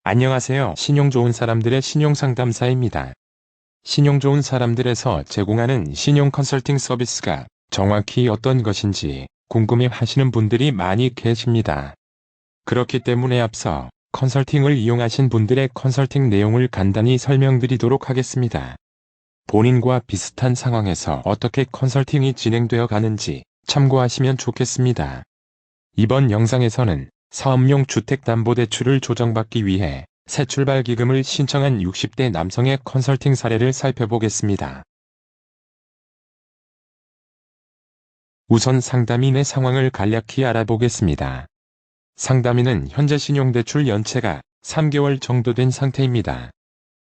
안녕하세요. 신용 좋은 사람들의 신용상담사입니다. 신용 좋은 사람들에서 제공하는 신용 컨설팅 서비스가 정확히 어떤 것인지 궁금해 하시는 분들이 많이 계십니다. 그렇기 때문에 앞서 컨설팅을 이용하신 분들의 컨설팅 내용을 간단히 설명드리도록 하겠습니다. 본인과 비슷한 상황에서 어떻게 컨설팅이 진행되어 가는지 참고하시면 좋겠습니다. 이번 영상에서는 사업용 주택담보대출을 조정받기 위해 새출발기금을 신청한 60대 남성의 컨설팅 사례를 살펴보겠습니다. 우선 상담인의 상황을 간략히 알아보겠습니다. 상담인은 현재 신용대출 연체가 3개월 정도 된 상태입니다.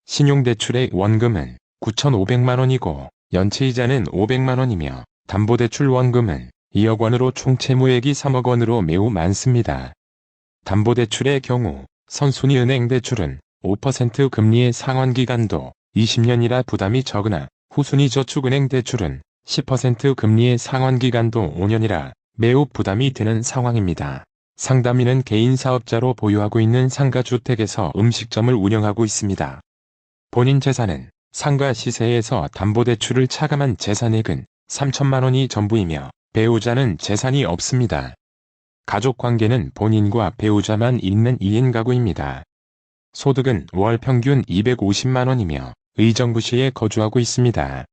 신용대출의 원금은 9,500만원이고 연체이자는 500만원이며 담보대출 원금은 2억 원으로 총 채무액이 3억 원으로 매우 많습니다. 담보대출의 경우 선순위은행 대출은 5% 금리의 상환기간도 20년이라 부담이 적으나 후순위저축은행 대출은 10% 금리의 상환기간도 5년이라 매우 부담이 되는 상황입니다. 상담인은 개인 사업자로 보유하고 있는 상가주택에서 음식점을 운영하고 있습니다. 본인 재산은 상가 시세에서 담보대출을 차감한 재산액은 3천만 원이 전부이며 배우자는 재산이 없습니다. 가족관계는 본인과 배우자만 있는 2인 가구입니다. 소득은 월 평균 250만 원이며 의정부시에 거주하고 있습니다.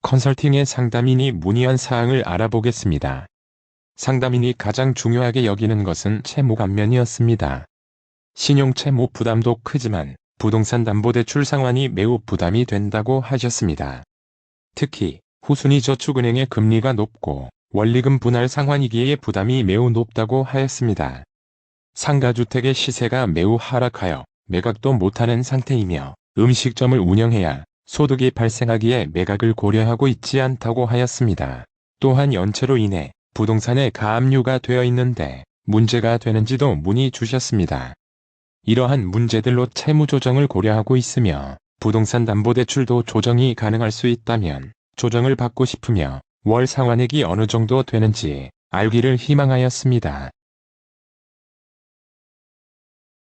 컨설팅의 상담인이 문의한 사항을 알아보겠습니다. 상담인이 가장 중요하게 여기는 것은 채무감면이었습니다. 신용채무 부담도 크지만 부동산 담보대출 상환이 매우 부담이 된다고 하셨습니다. 특히 후순위 저축은행의 금리가 높고 원리금 분할 상환이기에 부담이 매우 높다고 하였습니다. 상가주택의 시세가 매우 하락하여 매각도 못하는 상태이며 음식점을 운영해야 소득이 발생하기에 매각을 고려하고 있지 않다고 하였습니다. 또한 연체로 인해 부동산에 가압류가 되어 있는데 문제가 되는지도 문의 주셨습니다. 이러한 문제들로 채무 조정을 고려하고 있으며 부동산 담보대출도 조정이 가능할 수 있다면 조정을 받고 싶으며 월 상환액이 어느 정도 되는지 알기를 희망하였습니다.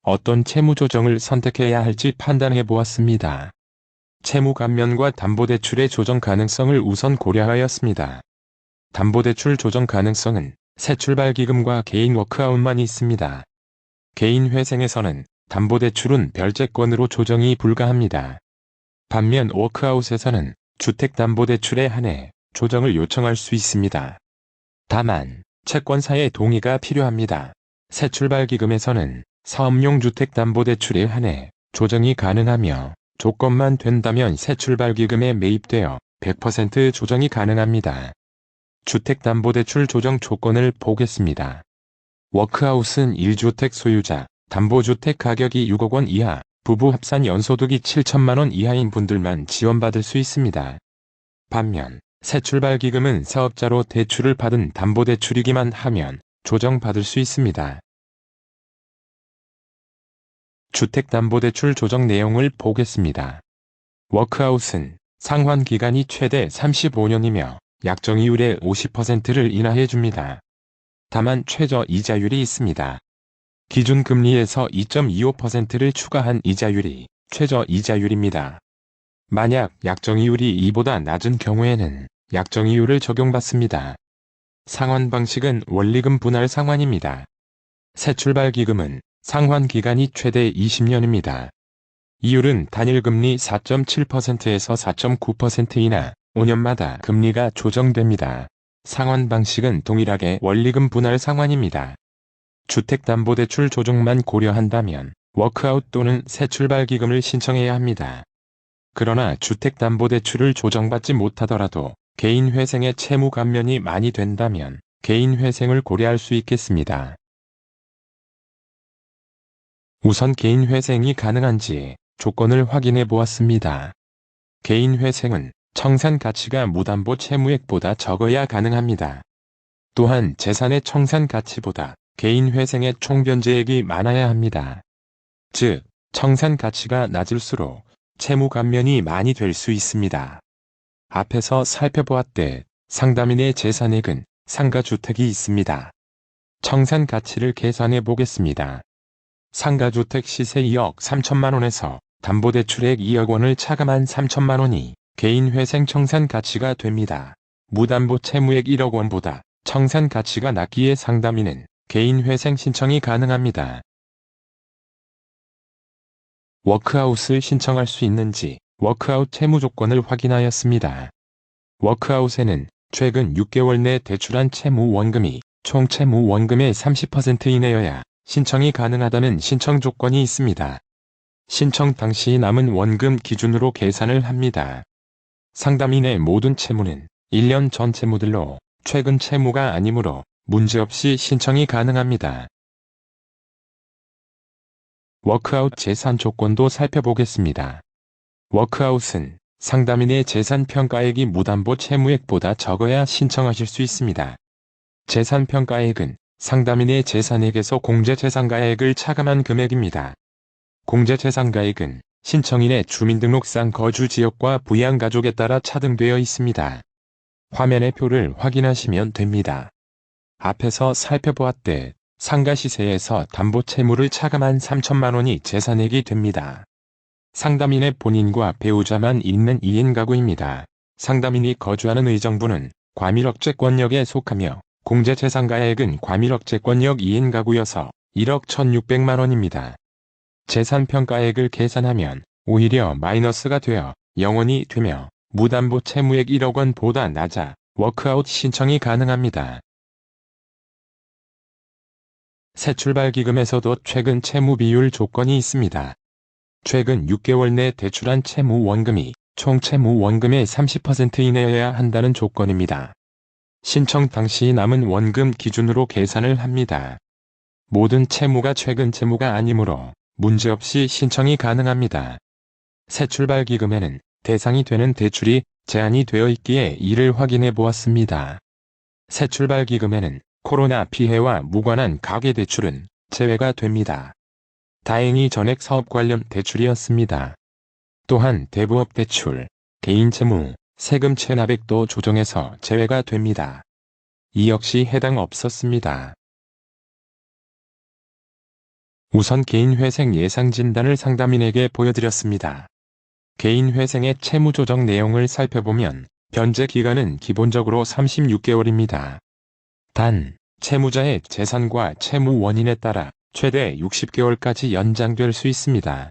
어떤 채무 조정을 선택해야 할지 판단해 보았습니다. 채무 감면과 담보대출의 조정 가능성을 우선 고려하였습니다. 담보대출 조정 가능성은 새출발기금과 개인 워크아웃만 있습니다. 개인 회생에서는 담보대출은 별채권으로 조정이 불가합니다. 반면 워크아웃에서는 주택담보대출에 한해 조정을 요청할 수 있습니다. 다만 채권사의 동의가 필요합니다. 새출발기금에서는 사업용 주택담보대출에 한해 조정이 가능하며 조건만 된다면 새출발기금에 매입되어 100% 조정이 가능합니다. 주택담보대출 조정 조건을 보겠습니다. 워크아웃은 1주택 소유자, 담보주택 가격이 6억 원 이하, 부부 합산 연소득이 7천만 원 이하인 분들만 지원받을 수 있습니다. 반면 새출발기금은 사업자로 대출을 받은 담보대출이기만 하면 조정받을 수 있습니다. 주택담보대출 조정 내용을 보겠습니다. 워크아웃은 상환기간이 최대 35년이며 약정이율의 50%를 인하해 줍니다. 다만 최저 이자율이 있습니다. 기준금리에서 2.25%를 추가한 이자율이 최저 이자율입니다. 만약 약정이율이 이보다 낮은 경우에는 약정이율을 적용받습니다. 상환 방식은 원리금 분할 상환입니다. 새출발기금은 상환기간이 최대 20년입니다. 이율은 단일금리 4.7%에서 4.9%이나 5년마다 금리가 조정됩니다. 상환 방식은 동일하게 원리금 분할 상환입니다. 주택담보대출 조정만 고려한다면 워크아웃 또는 새출발기금을 신청해야 합니다. 그러나 주택담보대출을 조정받지 못하더라도 개인회생의 채무 감면이 많이 된다면 개인회생을 고려할 수 있겠습니다. 우선 개인회생이 가능한지 조건을 확인해 보았습니다. 개인회생은 청산가치가 무담보 채무액보다 적어야 가능합니다. 또한 재산의 청산가치보다 개인회생의 총변제액이 많아야 합니다. 즉, 청산가치가 낮을수록 채무 감면이 많이 될 수 있습니다. 앞에서 살펴보았듯 상담인의 재산액은 상가주택이 있습니다. 청산 가치를 계산해 보겠습니다. 상가주택 시세 2억 3천만 원에서 담보대출액 2억 원을 차감한 3천만 원이 개인회생 청산 가치가 됩니다. 무담보 채무액 1억 원보다 청산 가치가 낮기에 상담인은 개인회생 신청이 가능합니다. 워크아웃을 신청할 수 있는지 워크아웃 채무 조건을 확인하였습니다. 워크아웃에는 최근 6개월 내 대출한 채무 원금이 총 채무 원금의 30% 이내여야 신청이 가능하다는 신청 조건이 있습니다. 신청 당시 남은 원금 기준으로 계산을 합니다. 상담인의 모든 채무는 1년 전 채무들로 최근 채무가 아니므로 문제없이 신청이 가능합니다. 워크아웃 재산 조건도 살펴보겠습니다. 워크아웃은 상담인의 재산 평가액이 무담보 채무액보다 적어야 신청하실 수 있습니다. 재산 평가액은 상담인의 재산액에서 공제재산가액을 차감한 금액입니다. 공제재산가액은 신청인의 주민등록상 거주지역과 부양가족에 따라 차등되어 있습니다. 화면의 표를 확인하시면 됩니다. 앞에서 살펴보았듯 상가시세에서 담보채무를 차감한 3천만 원이 재산액이 됩니다. 상담인의 본인과 배우자만 있는 2인 가구입니다. 상담인이 거주하는 의정부는 과밀억제권역에 속하며 공제재산가액은 과밀억제권역 2인 가구여서 1억 1,600만 원입니다. 재산평가액을 계산하면 오히려 마이너스가 되어 0원이 되며 무담보 채무액 1억 원보다 낮아 워크아웃 신청이 가능합니다. 새출발기금에서도 최근 채무 비율 조건이 있습니다. 최근 6개월 내 대출한 채무 원금이 총 채무 원금의 30% 이내여야 한다는 조건입니다. 신청 당시 남은 원금 기준으로 계산을 합니다. 모든 채무가 최근 채무가 아니므로 문제없이 신청이 가능합니다. 새출발기금에는 대상이 되는 대출이 제한이 되어 있기에 이를 확인해 보았습니다. 새출발기금에는 코로나 피해와 무관한 가계대출은 제외가 됩니다. 다행히 전액 사업 관련 대출이었습니다. 또한 대부업 대출, 개인채무, 세금 체납액도 조정해서 제외가 됩니다. 이 역시 해당 없었습니다. 우선 개인회생 예상진단을 상담인에게 보여드렸습니다. 개인회생의 채무조정 내용을 살펴보면 변제 기간은 기본적으로 36개월입니다. 단, 채무자의 재산과 채무 원인에 따라 최대 60개월까지 연장될 수 있습니다.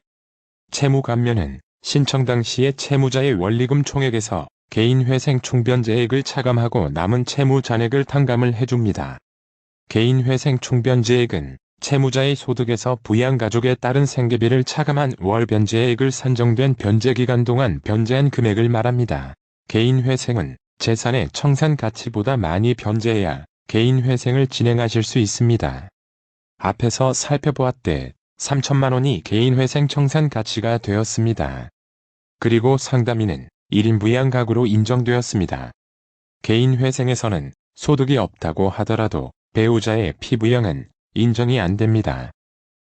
채무 감면은 신청 당시의 채무자의 원리금 총액에서 개인회생 총변제액을 차감하고 남은 채무 잔액을 탕감을 해줍니다. 개인회생 총변제액은 채무자의 소득에서 부양가족에 따른 생계비를 차감한 월 변제액을 산정된 변제기간 동안 변제한 금액을 말합니다. 개인회생은 재산의 청산 가치보다 많이 변제해야 개인회생을 진행하실 수 있습니다. 앞에서 살펴보았듯 3천만 원이 개인회생 청산 가치가 되었습니다. 그리고 상담인은 1인 부양가구로 인정되었습니다. 개인회생에서는 소득이 없다고 하더라도 배우자의 피부양은 인정이 안 됩니다.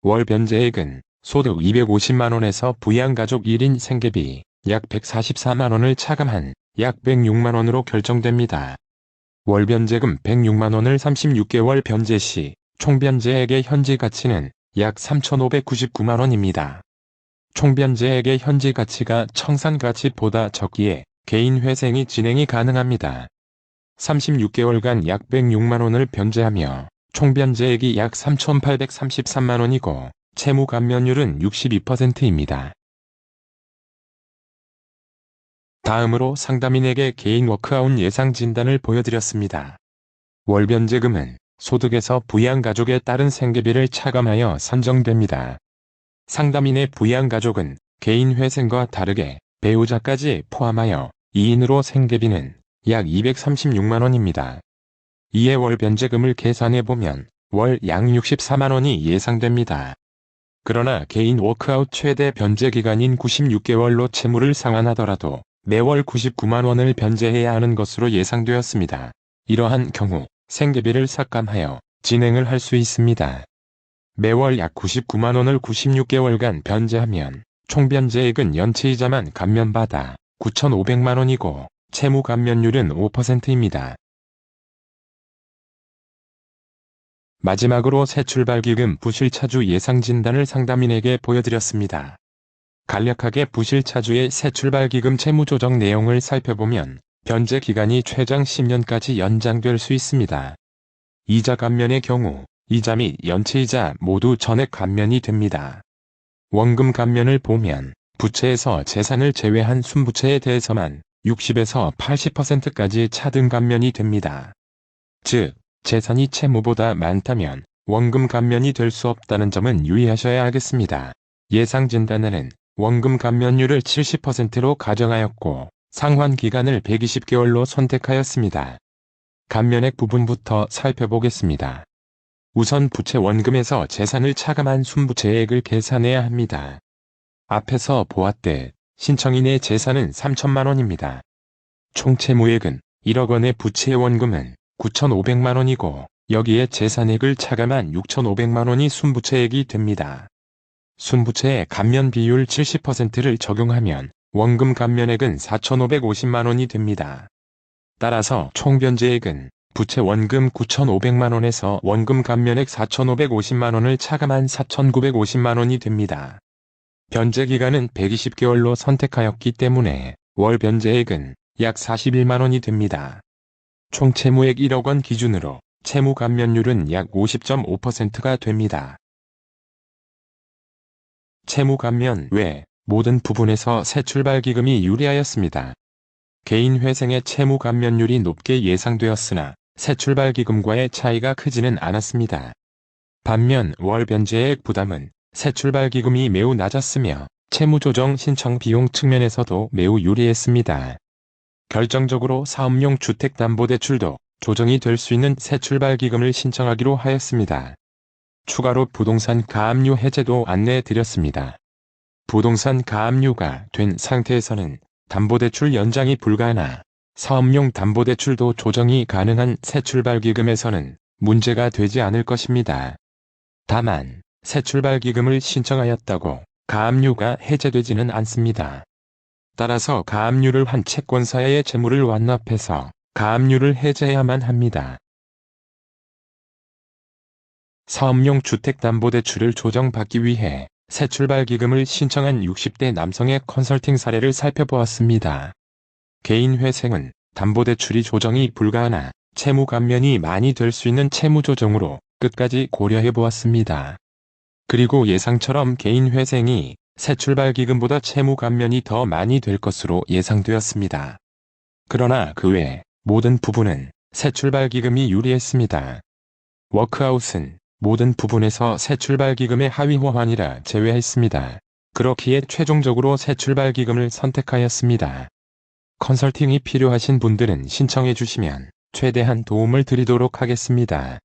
월 변제액은 소득 250만 원에서 부양가족 1인 생계비 약 144만 원을 차감한 약 106만 원으로 결정됩니다. 월 변제금 106만 원을 36개월 변제 시 총변제액의 현지 가치는 약 3,599만 원입니다. 총변제액의 현지 가치가 청산 가치보다 적기에 개인회생이 진행이 가능합니다. 36개월간 약 106만 원을 변제하며 총변제액이 약 3,833만 원이고 채무 감면율은 62%입니다. 다음으로 상담인에게 개인 워크아웃 예상 진단을 보여드렸습니다. 월 변제금은 소득에서 부양가족에 따른 생계비를 차감하여 산정됩니다. 상담인의 부양가족은 개인회생과 다르게 배우자까지 포함하여 2인으로 생계비는 약 236만 원입니다. 이에 월 변제금을 계산해보면 월 약 64만 원이 예상됩니다. 그러나 개인 워크아웃 최대 변제기간인 96개월로 채무를 상환하더라도 매월 99만 원을 변제해야 하는 것으로 예상되었습니다. 이러한 경우 생계비를 삭감하여 진행을 할 수 있습니다. 매월 약 99만 원을 96개월간 변제하면 총변제액은 연체이자만 감면받아 9,500만 원이고 채무 감면율은 5%입니다. 마지막으로 새출발기금 부실차주 예상진단을 상담인에게 보여드렸습니다. 간략하게 부실차주의 새출발기금 채무조정 내용을 살펴보면 변제 기간이 최장 10년까지 연장될 수 있습니다. 이자 감면의 경우 이자 및 연체이자 모두 전액 감면이 됩니다. 원금 감면을 보면 부채에서 재산을 제외한 순부채에 대해서만 60에서 80%까지 차등 감면이 됩니다. 즉, 재산이 채무보다 많다면 원금 감면이 될 수 없다는 점은 유의하셔야 하겠습니다. 예상 진단에는 원금 감면율을 70%로 가정하였고 상환 기간을 120개월로 선택하였습니다. 감면액 부분부터 살펴보겠습니다. 우선 부채 원금에서 재산을 차감한 순부채액을 계산해야 합니다. 앞에서 보았듯 신청인의 재산은 3천만 원입니다. 총 채무액은 1억 원의 부채 원금은 9,500만 원이고 여기에 재산액을 차감한 6,500만 원이 순부채액이 됩니다. 순부채의 감면 비율 70%를 적용하면 원금 감면액은 4,550만 원이 됩니다. 따라서 총 변제액은 부채 원금 9,500만 원에서 원금 감면액 4,550만 원을 차감한 4,950만 원이 됩니다. 변제 기간은 120개월로 선택하였기 때문에 월 변제액은 약 41만 원이 됩니다. 총 채무액 1억 원 기준으로 채무 감면율은 약 50.5%가 됩니다. 채무 감면 외 모든 부분에서 새출발기금이 유리하였습니다. 개인 회생의 채무 감면율이 높게 예상되었으나 새출발기금과의 차이가 크지는 않았습니다. 반면 월 변제액 부담은 새출발기금이 매우 낮았으며 채무조정 신청 비용 측면에서도 매우 유리했습니다. 결정적으로 사업용 주택담보대출도 조정이 될 수 있는 새출발기금을 신청하기로 하였습니다. 추가로 부동산 가압류 해제도 안내해 드렸습니다. 부동산 가압류가 된 상태에서는 담보대출 연장이 불가하나 사업용 담보대출도 조정이 가능한 새출발기금에서는 문제가 되지 않을 것입니다. 다만 새출발기금을 신청하였다고 가압류가 해제되지는 않습니다. 따라서 가압류를 한 채권사의 채무를 완납해서 가압류를 해제해야만 합니다. 사업용 주택담보대출을 조정받기 위해 새출발기금을 신청한 60대 남성의 컨설팅 사례를 살펴보았습니다. 개인 회생은 담보대출이 조정이 불가하나 채무 감면이 많이 될 수 있는 채무조정으로 끝까지 고려해보았습니다. 그리고 예상처럼 개인 회생이 새출발기금보다 채무 감면이 더 많이 될 것으로 예상되었습니다. 그러나 그 외 모든 부분은 새출발기금이 유리했습니다. 워크아웃은 모든 부분에서 새출발기금의 하위 호환이라 제외했습니다. 그렇기에 최종적으로 새출발기금을 선택하였습니다. 컨설팅이 필요하신 분들은 신청해 주시면 최대한 도움을 드리도록 하겠습니다.